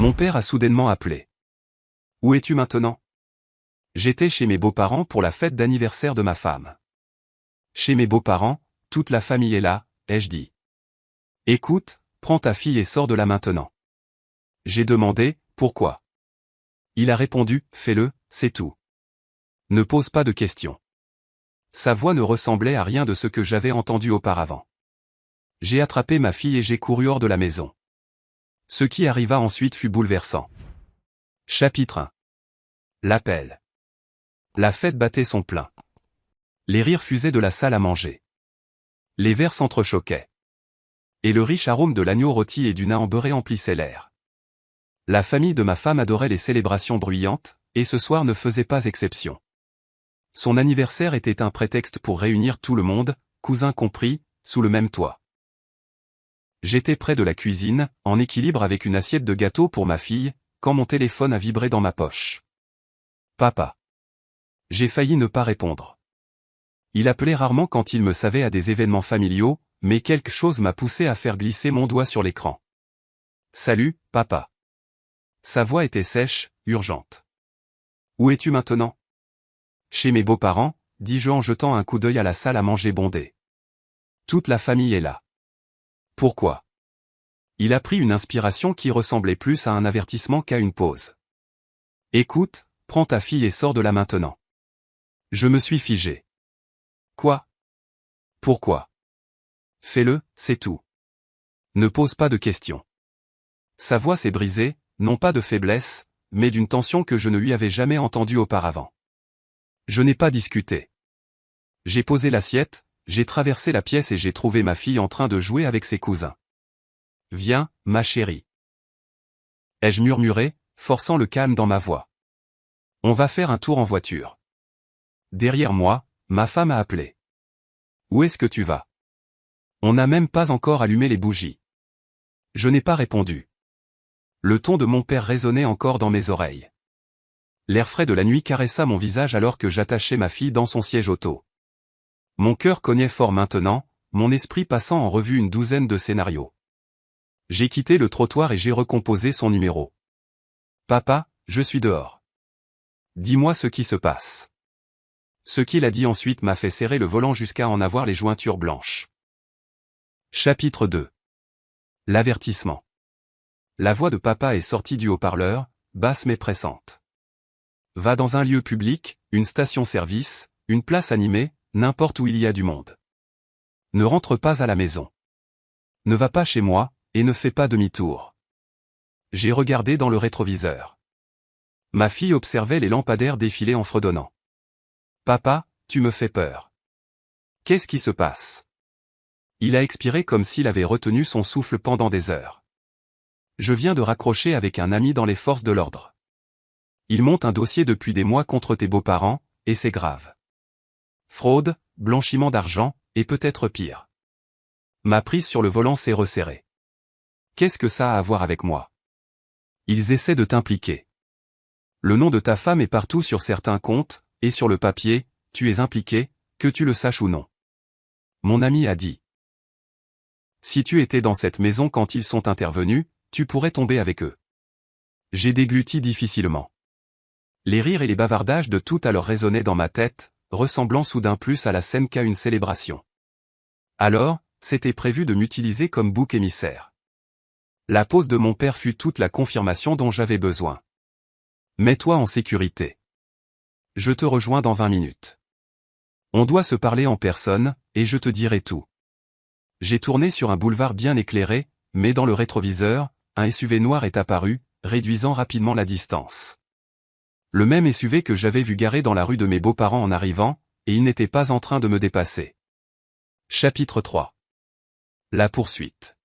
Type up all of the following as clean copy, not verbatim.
Mon père a soudainement appelé. Où es-tu maintenant? J'étais chez mes beaux-parents pour la fête d'anniversaire de ma femme. Chez mes beaux-parents, toute la famille est là, ai-je dit. Écoute, prends ta fille et sors de là maintenant. J'ai demandé, pourquoi? Il a répondu, fais-le, c'est tout. Ne pose pas de questions. Sa voix ne ressemblait à rien de ce que j'avais entendu auparavant. J'ai attrapé ma fille et j'ai couru hors de la maison. Ce qui arriva ensuite fut bouleversant. Chapitre 1. L'appel. La fête battait son plein. Les rires fusaient de la salle à manger. Les verres s'entrechoquaient. Et le riche arôme de l'agneau rôti et du naan beurré emplissait l'air. La famille de ma femme adorait les célébrations bruyantes, et ce soir ne faisait pas exception. Son anniversaire était un prétexte pour réunir tout le monde, cousins compris, sous le même toit. J'étais près de la cuisine, en équilibre avec une assiette de gâteau pour ma fille, quand mon téléphone a vibré dans ma poche. Papa. J'ai failli ne pas répondre. Il appelait rarement quand il me savait à des événements familiaux, mais quelque chose m'a poussé à faire glisser mon doigt sur l'écran. Salut, papa. Sa voix était sèche, urgente. Où es-tu maintenant? Chez mes beaux-parents, dis-je en jetant un coup d'œil à la salle à manger bondée. Toute la famille est là. Pourquoi? Il a pris une inspiration qui ressemblait plus à un avertissement qu'à une pause. Écoute, prends ta fille et sors de là maintenant. Je me suis figé. Quoi? Pourquoi? Fais-le, c'est tout. Ne pose pas de questions. Sa voix s'est brisée, non pas de faiblesse, mais d'une tension que je ne lui avais jamais entendue auparavant. Je n'ai pas discuté. J'ai posé l'assiette, j'ai traversé la pièce et j'ai trouvé ma fille en train de jouer avec ses cousins. Viens, ma chérie. Ai-je murmuré, forçant le calme dans ma voix. On va faire un tour en voiture. Derrière moi, ma femme a appelé. Où est-ce que tu vas? On n'a même pas encore allumé les bougies. Je n'ai pas répondu. Le ton de mon père résonnait encore dans mes oreilles. L'air frais de la nuit caressa mon visage alors que j'attachais ma fille dans son siège auto. Mon cœur cognait fort maintenant, mon esprit passant en revue une douzaine de scénarios. J'ai quitté le trottoir et j'ai recomposé son numéro. Papa, je suis dehors. Dis-moi ce qui se passe. Ce qu'il a dit ensuite m'a fait serrer le volant jusqu'à en avoir les jointures blanches. Chapitre 2. L'avertissement. La voix de papa est sortie du haut-parleur, basse mais pressante. Va dans un lieu public, une station-service, une place animée, n'importe où il y a du monde. Ne rentre pas à la maison. Ne va pas chez moi, et ne fais pas demi-tour. J'ai regardé dans le rétroviseur. Ma fille observait les lampadaires défiler en fredonnant. Papa, tu me fais peur. Qu'est-ce qui se passe? Il a expiré comme s'il avait retenu son souffle pendant des heures. Je viens de raccrocher avec un ami dans les forces de l'ordre. Il monte un dossier depuis des mois contre tes beaux-parents, et c'est grave. Fraude, blanchiment d'argent, et peut-être pire. Ma prise sur le volant s'est resserrée. Qu'est-ce que ça a à voir avec moi? Ils essaient de t'impliquer. Le nom de ta femme est partout sur certains comptes, et sur le papier, tu es impliqué, que tu le saches ou non. Mon ami a dit. Si tu étais dans cette maison quand ils sont intervenus, tu pourrais tomber avec eux. J'ai dégluti difficilement. Les rires et les bavardages de tout à l'heure résonnaient dans ma tête, ressemblant soudain plus à la scène qu'à une célébration. Alors, c'était prévu de m'utiliser comme bouc émissaire. La pause de mon père fut toute la confirmation dont j'avais besoin. Mets-toi en sécurité. Je te rejoins dans 20 minutes. On doit se parler en personne, et je te dirai tout. J'ai tourné sur un boulevard bien éclairé, mais dans le rétroviseur, un SUV noir est apparu, réduisant rapidement la distance. Le même SUV que j'avais vu garé dans la rue de mes beaux-parents en arrivant, et il n'était pas en train de me dépasser. Chapitre 3. La poursuite.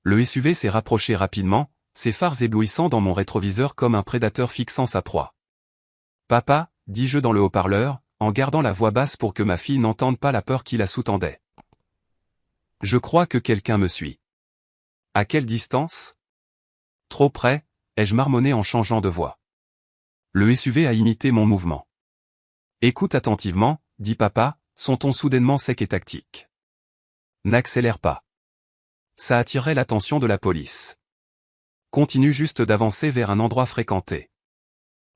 Le SUV s'est rapproché rapidement, ses phares éblouissant dans mon rétroviseur comme un prédateur fixant sa proie. Papa, dis-je dans le haut-parleur, en gardant la voix basse pour que ma fille n'entende pas la peur qui la sous-tendait. Je crois que quelqu'un me suit. À quelle distance? Trop près, ai-je marmonné en changeant de voix. Le SUV a imité mon mouvement. Écoute attentivement, dit papa, son ton soudainement sec et tactique. N'accélère pas. Ça attirerait l'attention de la police. continue juste d'avancer vers un endroit fréquenté.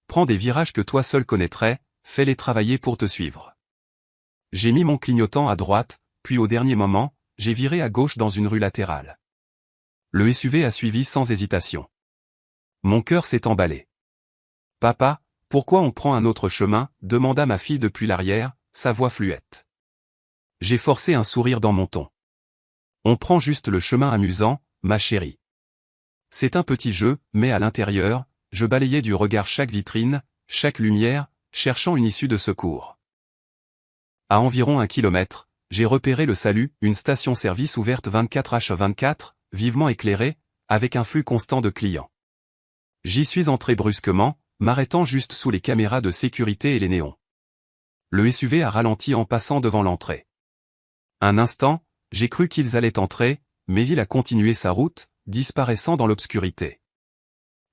Prends des virages que toi seul connaîtrais, fais-les travailler pour te suivre. J'ai mis mon clignotant à droite, puis au dernier moment, j'ai viré à gauche dans une rue latérale. Le SUV a suivi sans hésitation. Mon cœur s'est emballé. « Papa, pourquoi on prend un autre chemin ?» demanda ma fille depuis l'arrière, sa voix fluette. J'ai forcé un sourire dans mon ton. « On prend juste le chemin amusant, ma chérie. » C'est un petit jeu, mais à l'intérieur, je balayais du regard chaque vitrine, chaque lumière, cherchant une issue de secours. À environ 1 kilomètre, j'ai repéré le Salut, une station-service ouverte 24h24, vivement éclairée, avec un flux constant de clients. J'y suis entré brusquement, m'arrêtant juste sous les caméras de sécurité et les néons. Le SUV a ralenti en passant devant l'entrée. Un instant, j'ai cru qu'ils allaient entrer, mais il a continué sa route, disparaissant dans l'obscurité.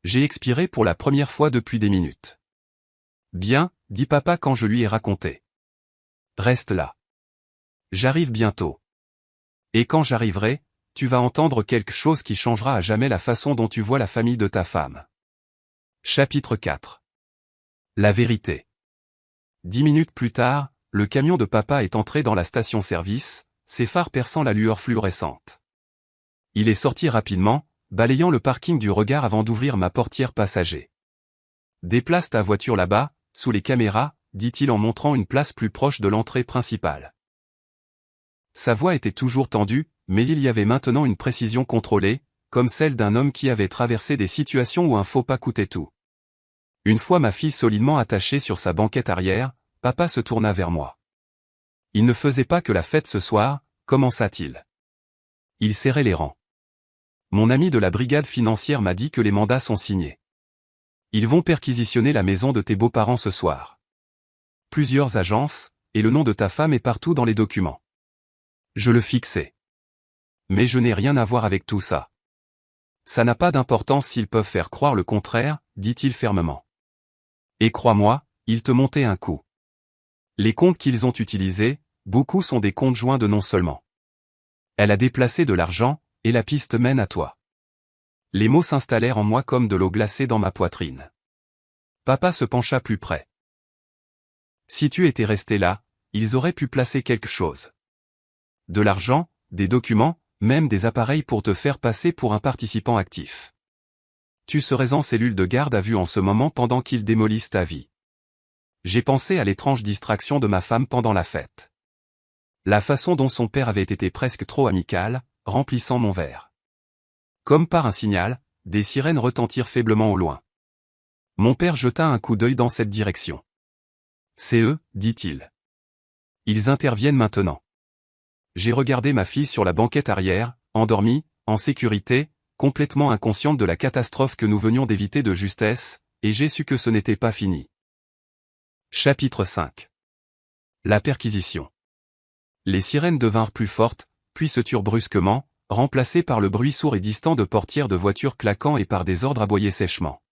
J'ai expiré pour la première fois depuis des minutes. « Bien, » dit papa quand je lui ai raconté. « Reste là. J'arrive bientôt. Et quand j'arriverai, tu vas entendre quelque chose qui changera à jamais la façon dont tu vois la famille de ta femme. » Chapitre 4. La vérité. 10 minutes plus tard, le camion de papa est entré dans la station-service, ses phares perçant la lueur fluorescente. Il est sorti rapidement, balayant le parking du regard avant d'ouvrir ma portière passager. « Déplace ta voiture là-bas, sous les caméras, » dit-il en montrant une place plus proche de l'entrée principale. Sa voix était toujours tendue, mais il y avait maintenant une précision contrôlée, comme celle d'un homme qui avait traversé des situations où un faux pas coûtait tout. Une fois ma fille solidement attachée sur sa banquette arrière, papa se tourna vers moi. Il ne faisait pas que la fête ce soir, commença-t-il. Il serrait les rangs. Mon ami de la brigade financière m'a dit que les mandats sont signés. Ils vont perquisitionner la maison de tes beaux-parents ce soir. Plusieurs agences, et le nom de ta femme est partout dans les documents. Je le fixais. Mais je n'ai rien à voir avec tout ça. Ça n'a pas d'importance s'ils peuvent faire croire le contraire, dit-il fermement. Et crois-moi, ils te montaient un coup. Les comptes qu'ils ont utilisés, beaucoup sont des comptes joints de non seulement. Elle a déplacé de l'argent, et la piste mène à toi. Les mots s'installèrent en moi comme de l'eau glacée dans ma poitrine. Papa se pencha plus près. Si tu étais resté là, ils auraient pu placer quelque chose. De l'argent, des documents, même des appareils pour te faire passer pour un participant actif. Tu serais en cellule de garde à vue en ce moment pendant qu'ils démolissent ta vie. J'ai pensé à l'étrange distraction de ma femme pendant la fête. La façon dont son père avait été presque trop amical, remplissant mon verre. Comme par un signal, des sirènes retentirent faiblement au loin. Mon père jeta un coup d'œil dans cette direction. « C'est eux, » dit-il. « Ils interviennent maintenant. » J'ai regardé ma fille sur la banquette arrière, endormie, en sécurité, complètement inconsciente de la catastrophe que nous venions d'éviter de justesse, et j'ai su que ce n'était pas fini. Chapitre 5. La perquisition. Les sirènes devinrent plus fortes, puis se turent brusquement, remplacées par le bruit sourd et distant de portières de voitures claquant et par des ordres aboyés sèchement.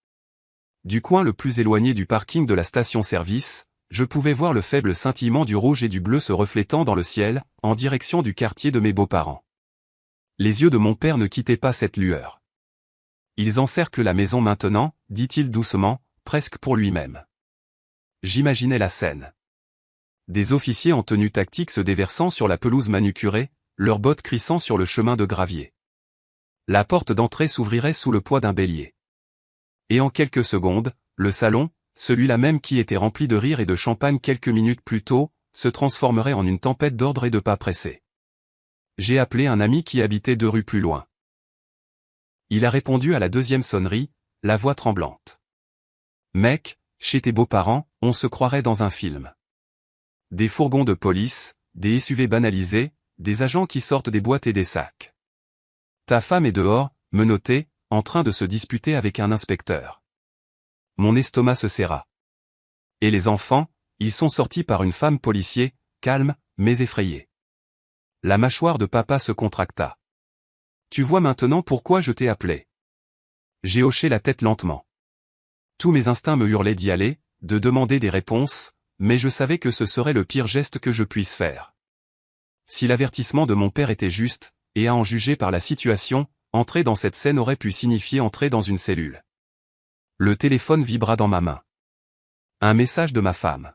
Du coin le plus éloigné du parking de la station-service, je pouvais voir le faible scintillement du rouge et du bleu se reflétant dans le ciel, en direction du quartier de mes beaux-parents. Les yeux de mon père ne quittaient pas cette lueur. Ils encerclent la maison maintenant, dit-il doucement, presque pour lui-même. J'imaginais la scène. Des officiers en tenue tactique se déversant sur la pelouse manucurée, leurs bottes crissant sur le chemin de gravier. La porte d'entrée s'ouvrirait sous le poids d'un bélier. Et en quelques secondes, le salon, celui-là même qui était rempli de rire et de champagne quelques minutes plus tôt, se transformerait en une tempête d'ordre et de pas pressés. J'ai appelé un ami qui habitait 2 rues plus loin. Il a répondu à la 2e sonnerie, la voix tremblante. « Mec, chez tes beaux-parents, on se croirait dans un film. Des fourgons de police, des SUV banalisés, des agents qui sortent des boîtes et des sacs. Ta femme est dehors, menottée, en train de se disputer avec un inspecteur. » Mon estomac se serra. Et les enfants, ils sont sortis par une femme policier, calme, mais effrayée. La mâchoire de papa se contracta. Tu vois maintenant pourquoi je t'ai appelé. J'ai hoché la tête lentement. Tous mes instincts me hurlaient d'y aller, de demander des réponses, mais je savais que ce serait le pire geste que je puisse faire. Si l'avertissement de mon père était juste, et à en juger par la situation, entrer dans cette scène aurait pu signifier entrer dans une cellule. Le téléphone vibra dans ma main. Un message de ma femme.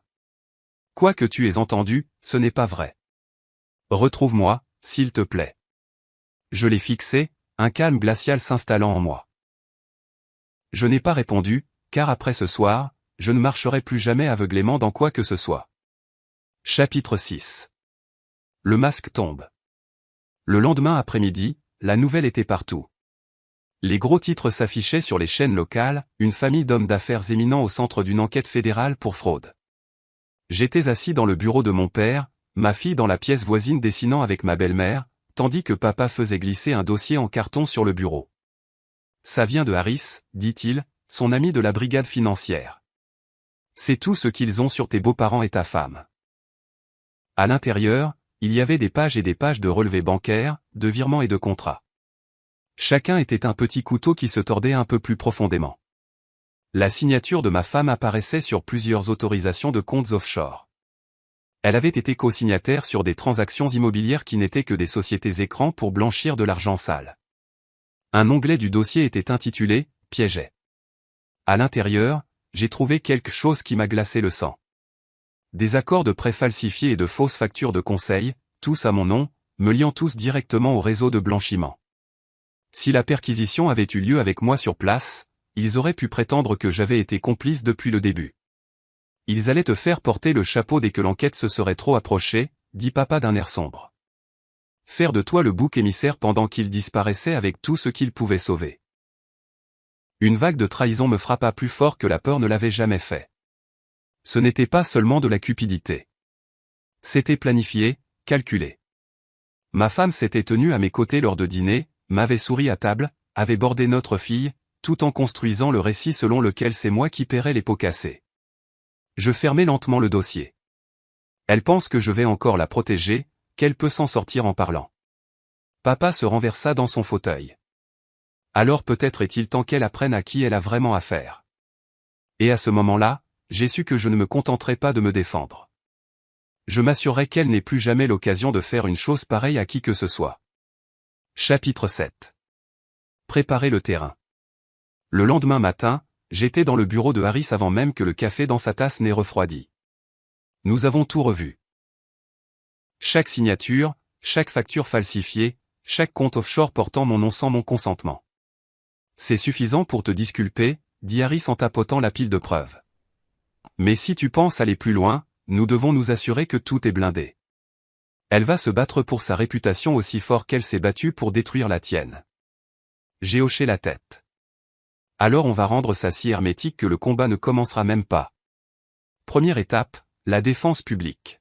Quoi que tu aies entendu, ce n'est pas vrai. Retrouve-moi, s'il te plaît. Je l'ai fixé, un calme glacial s'installant en moi. Je n'ai pas répondu, car après ce soir, je ne marcherai plus jamais aveuglément dans quoi que ce soit. Chapitre 6. Le masque tombe. Le lendemain après-midi, la nouvelle était partout. Les gros titres s'affichaient sur les chaînes locales, une famille d'hommes d'affaires éminents au centre d'une enquête fédérale pour fraude. J'étais assis dans le bureau de mon père, ma fille dans la pièce voisine dessinant avec ma belle-mère, tandis que papa faisait glisser un dossier en carton sur le bureau. Ça vient de Harris, dit-il, son ami de la brigade financière. C'est tout ce qu'ils ont sur tes beaux-parents et ta femme. À l'intérieur, il y avait des pages et des pages de relevés bancaires, de virements et de contrats. Chacun était un petit couteau qui se tordait un peu plus profondément. La signature de ma femme apparaissait sur plusieurs autorisations de comptes offshore. Elle avait été co-signataire sur des transactions immobilières qui n'étaient que des sociétés écrans pour blanchir de l'argent sale. Un onglet du dossier était intitulé « Piéget ». À l'intérieur, j'ai trouvé quelque chose qui m'a glacé le sang. Des accords de prêt falsifiés et de fausses factures de conseil, tous à mon nom, me liant tous directement au réseau de blanchiment. Si la perquisition avait eu lieu avec moi sur place, ils auraient pu prétendre que j'avais été complice depuis le début. Ils allaient te faire porter le chapeau dès que l'enquête se serait trop approchée, dit papa d'un air sombre. Faire de toi le bouc émissaire pendant qu'il disparaissait avec tout ce qu'il pouvait sauver. Une vague de trahison me frappa plus fort que la peur ne l'avait jamais fait. Ce n'était pas seulement de la cupidité. C'était planifié, calculé. Ma femme s'était tenue à mes côtés lors de dîner, m'avait souri à table, avait bordé notre fille, tout en construisant le récit selon lequel c'est moi qui paierais les pots cassés. Je fermai lentement le dossier. Elle pense que je vais encore la protéger, qu'elle peut s'en sortir en parlant. Papa se renversa dans son fauteuil. Alors peut-être est-il temps qu'elle apprenne à qui elle a vraiment affaire. Et à ce moment-là, j'ai su que je ne me contenterai pas de me défendre. Je m'assurerai qu'elle n'ait plus jamais l'occasion de faire une chose pareille à qui que ce soit. Chapitre 7. Préparer le terrain. Le lendemain matin, j'étais dans le bureau de Harris avant même que le café dans sa tasse n'ait refroidi. Nous avons tout revu. Chaque signature, chaque facture falsifiée, chaque compte offshore portant mon nom sans mon consentement. C'est suffisant pour te disculper, dit Harris en tapotant la pile de preuves. Mais si tu penses aller plus loin, nous devons nous assurer que tout est blindé. Elle va se battre pour sa réputation aussi fort qu'elle s'est battue pour détruire la tienne. J'ai hoché la tête. Alors on va rendre ça si hermétique que le combat ne commencera même pas. Première étape, la défense publique.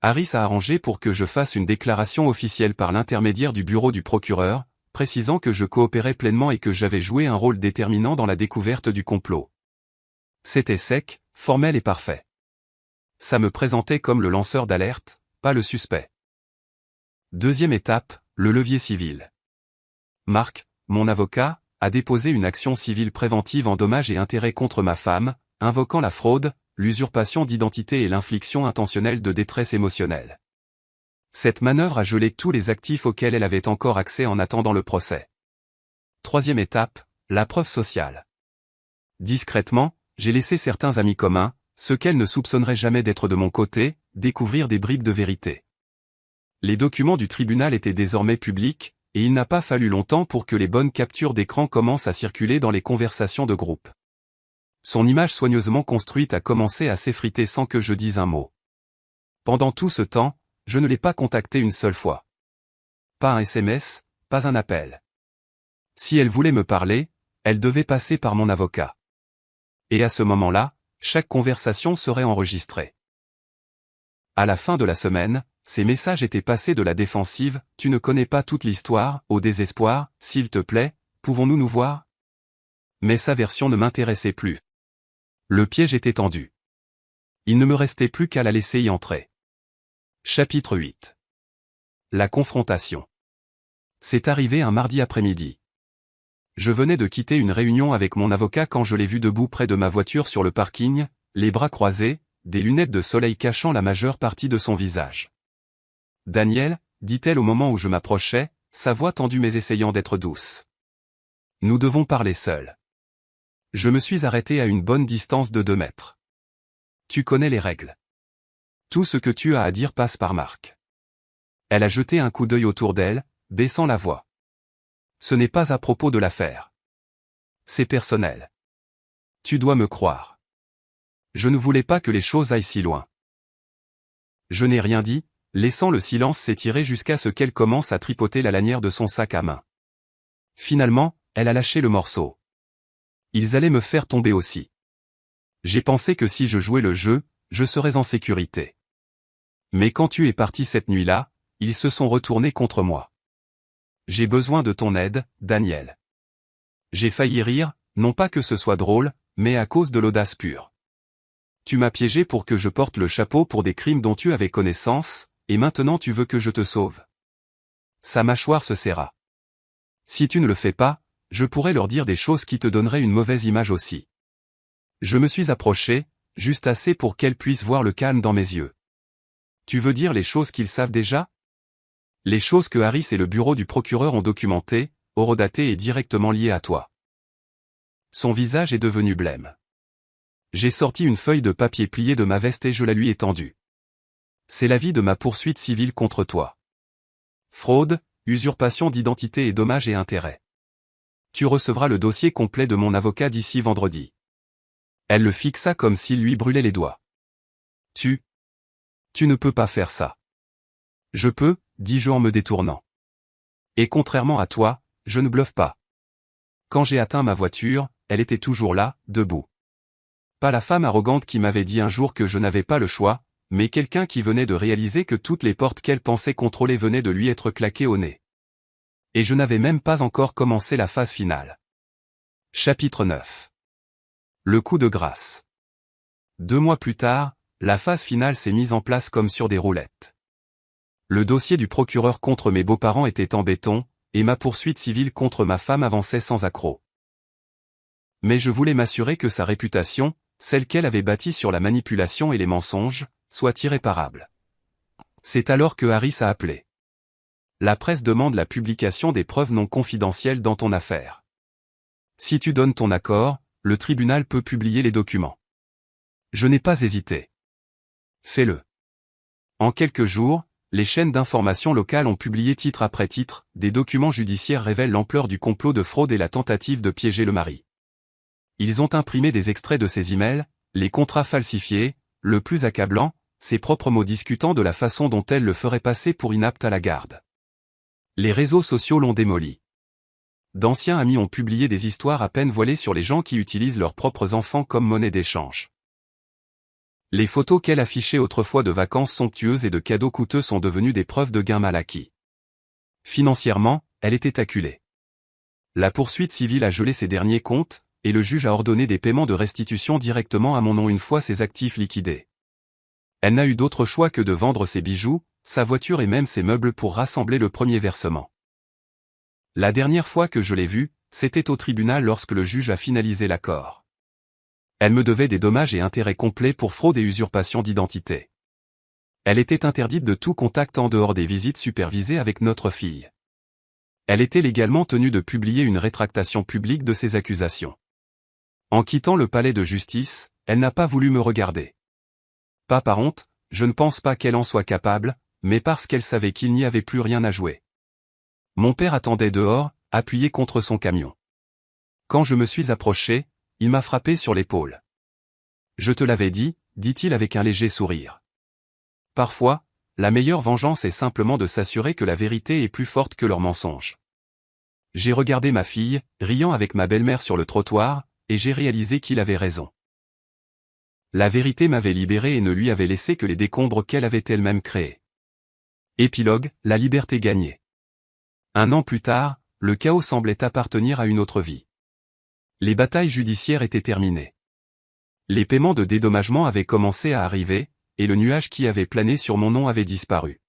Harris a arrangé pour que je fasse une déclaration officielle par l'intermédiaire du bureau du procureur, précisant que je coopérais pleinement et que j'avais joué un rôle déterminant dans la découverte du complot. C'était sec, formel et parfait. Ça me présentait comme le lanceur d'alerte, pas le suspect. Deuxième étape, le levier civil. Marc, mon avocat, a déposé une action civile préventive en dommages et intérêts contre ma femme, invoquant la fraude, l'usurpation d'identité et l'infliction intentionnelle de détresse émotionnelle. Cette manœuvre a gelé tous les actifs auxquels elle avait encore accès en attendant le procès. Troisième étape, la preuve sociale. Discrètement, j'ai laissé certains amis communs, ceux qu'elle ne soupçonnerait jamais d'être de mon côté, découvrir des bribes de vérité. Les documents du tribunal étaient désormais publics, et il n'a pas fallu longtemps pour que les bonnes captures d'écran commencent à circuler dans les conversations de groupe. Son image soigneusement construite a commencé à s'effriter sans que je dise un mot. Pendant tout ce temps, je ne l'ai pas contactée une seule fois. Pas un SMS, pas un appel. Si elle voulait me parler, elle devait passer par mon avocat. Et à ce moment-là, chaque conversation serait enregistrée. À la fin de la semaine, ces messages étaient passés de la défensive « Tu ne connais pas toute l'histoire » au désespoir « S'il te plaît, pouvons-nous nous voir ?» Mais sa version ne m'intéressait plus. Le piège était tendu. Il ne me restait plus qu'à la laisser y entrer. Chapitre 8. La confrontation. C'est arrivé un mardi après-midi. Je venais de quitter une réunion avec mon avocat quand je l'ai vu debout près de ma voiture sur le parking, les bras croisés, des lunettes de soleil cachant la majeure partie de son visage. « Daniel » dit-elle au moment où je m'approchais, sa voix tendue mais essayant d'être douce. Nous devons parler seuls. Je me suis arrêté à une bonne distance de 2 mètres. Tu connais les règles. Tout ce que tu as à dire passe par Marc. Elle a jeté un coup d'œil autour d'elle, baissant la voix. Ce n'est pas à propos de l'affaire. C'est personnel. Tu dois me croire. Je ne voulais pas que les choses aillent si loin. Je n'ai rien dit, laissant le silence s'étirer jusqu'à ce qu'elle commence à tripoter la lanière de son sac à main. Finalement, elle a lâché le morceau. Ils allaient me faire tomber aussi. J'ai pensé que si je jouais le jeu, je serais en sécurité. Mais quand tu es parti cette nuit-là, ils se sont retournés contre moi. J'ai besoin de ton aide, Daniel. J'ai failli rire, non pas que ce soit drôle, mais à cause de l'audace pure. Tu m'as piégé pour que je porte le chapeau pour des crimes dont tu avais connaissance, et maintenant tu veux que je te sauve. Sa mâchoire se serra. Si tu ne le fais pas, je pourrais leur dire des choses qui te donneraient une mauvaise image aussi. Je me suis approché, juste assez pour qu'elle puisse voir le calme dans mes yeux. Tu veux dire les choses qu'ils savent déjà? Les choses que Harris et le bureau du procureur ont documentées, horodatées et directement liées à toi. Son visage est devenu blême. J'ai sorti une feuille de papier pliée de ma veste et je la lui ai tendue. C'est l'avis de ma poursuite civile contre toi. Fraude, usurpation d'identité et dommages et intérêts. Tu recevras le dossier complet de mon avocat d'ici vendredi. Elle le fixa comme s'il lui brûlait les doigts. Tu ne peux pas faire ça. Je peux, dis-je en me détournant. Et contrairement à toi, je ne bluffe pas. Quand j'ai atteint ma voiture, elle était toujours là, debout. Pas la femme arrogante qui m'avait dit un jour que je n'avais pas le choix, mais quelqu'un qui venait de réaliser que toutes les portes qu'elle pensait contrôler venaient de lui être claquées au nez. Et je n'avais même pas encore commencé la phase finale. Chapitre 9. Le coup de grâce. 2 mois plus tard, la phase finale s'est mise en place comme sur des roulettes. Le dossier du procureur contre mes beaux-parents était en béton, et ma poursuite civile contre ma femme avançait sans accroc. Mais je voulais m'assurer que sa réputation, celle qu'elle avait bâtie sur la manipulation et les mensonges, soit irréparable. C'est alors que Harris a appelé. La presse demande la publication des preuves non confidentielles dans ton affaire. Si tu donnes ton accord, le tribunal peut publier les documents. Je n'ai pas hésité. Fais-le. En quelques jours, les chaînes d'information locales ont publié titre après titre, des documents judiciaires révèlent l'ampleur du complot de fraude et la tentative de piéger le mari. Ils ont imprimé des extraits de ses emails, les contrats falsifiés, le plus accablant, ses propres mots discutant de la façon dont elle le ferait passer pour inapte à la garde. Les réseaux sociaux l'ont démoli. D'anciens amis ont publié des histoires à peine voilées sur les gens qui utilisent leurs propres enfants comme monnaie d'échange. Les photos qu'elle affichait autrefois de vacances somptueuses et de cadeaux coûteux sont devenues des preuves de gains mal acquis. Financièrement, elle était acculée. La poursuite civile a gelé ses derniers comptes, et le juge a ordonné des paiements de restitution directement à mon nom une fois ses actifs liquidés. Elle n'a eu d'autre choix que de vendre ses bijoux, sa voiture et même ses meubles pour rassembler le premier versement. La dernière fois que je l'ai vue, c'était au tribunal lorsque le juge a finalisé l'accord. Elle me devait des dommages et intérêts complets pour fraude et usurpation d'identité. Elle était interdite de tout contact en dehors des visites supervisées avec notre fille. Elle était légalement tenue de publier une rétractation publique de ses accusations. En quittant le palais de justice, elle n'a pas voulu me regarder. Pas par honte, je ne pense pas qu'elle en soit capable, mais parce qu'elle savait qu'il n'y avait plus rien à jouer. Mon père attendait dehors, appuyé contre son camion. Quand je me suis approché, il m'a frappé sur l'épaule. Je te l'avais dit, dit-il avec un léger sourire. Parfois, la meilleure vengeance est simplement de s'assurer que la vérité est plus forte que leurs mensonges. J'ai regardé ma fille, riant avec ma belle-mère sur le trottoir, et j'ai réalisé qu'il avait raison. La vérité m'avait libéré et ne lui avait laissé que les décombres qu'elle avait elle-même créés. Épilogue, la liberté gagnée. 1 an plus tard, le chaos semblait appartenir à une autre vie. Les batailles judiciaires étaient terminées. Les paiements de dédommagement avaient commencé à arriver, et le nuage qui avait plané sur mon nom avait disparu.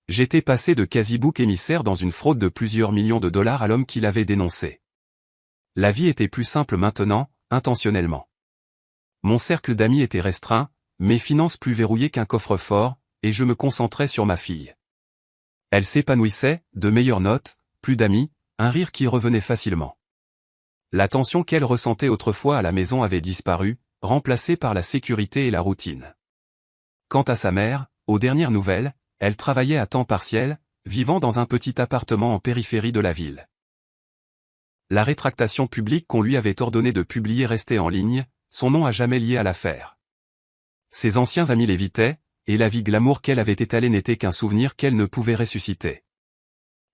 J'étais passé de quasi-bouc émissaire dans une fraude de plusieurs millions de dollars à l'homme qui l'avait dénoncé. La vie était plus simple maintenant, intentionnellement. Mon cercle d'amis était restreint, mes finances plus verrouillées qu'un coffre-fort, et je me concentrais sur ma fille. Elle s'épanouissait, de meilleures notes, plus d'amis, un rire qui revenait facilement. La tension qu'elle ressentait autrefois à la maison avait disparu, remplacée par la sécurité et la routine. Quant à sa mère, aux dernières nouvelles, elle travaillait à temps partiel, vivant dans un petit appartement en périphérie de la ville. La rétractation publique qu'on lui avait ordonné de publier restait en ligne, son nom à jamais lié à l'affaire. Ses anciens amis l'évitaient, et la vie glamour qu'elle avait étalée n'était qu'un souvenir qu'elle ne pouvait ressusciter.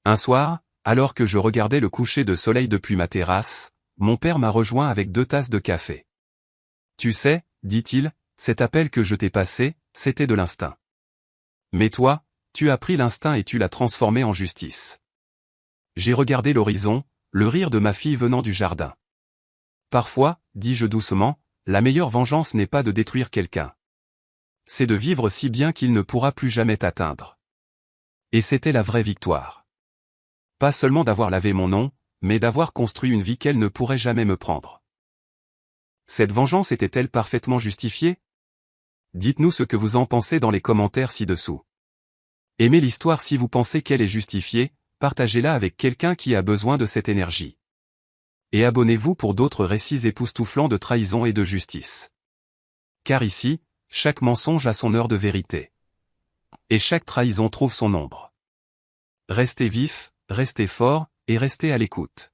Un soir, alors que je regardais le coucher de soleil depuis ma terrasse, mon père m'a rejoint avec 2 tasses de café. Tu sais, dit-il, cet appel que je t'ai passé, c'était de l'instinct. Mais toi, tu as pris l'instinct et tu l'as transformé en justice. J'ai regardé l'horizon, le rire de ma fille venant du jardin. Parfois, dis-je doucement, la meilleure vengeance n'est pas de détruire quelqu'un. C'est de vivre si bien qu'il ne pourra plus jamais t'atteindre. Et c'était la vraie victoire. Pas seulement d'avoir lavé mon nom, mais d'avoir construit une vie qu'elle ne pourrait jamais me prendre. Cette vengeance était-elle parfaitement justifiée? Dites-nous ce que vous en pensez dans les commentaires ci-dessous. Aimez l'histoire si vous pensez qu'elle est justifiée, partagez-la avec quelqu'un qui a besoin de cette énergie. Et abonnez-vous pour d'autres récits époustouflants de trahison et de justice. Car ici, chaque mensonge a son heure de vérité. Et chaque trahison trouve son ombre. Restez vifs, restez forts, et restez à l'écoute.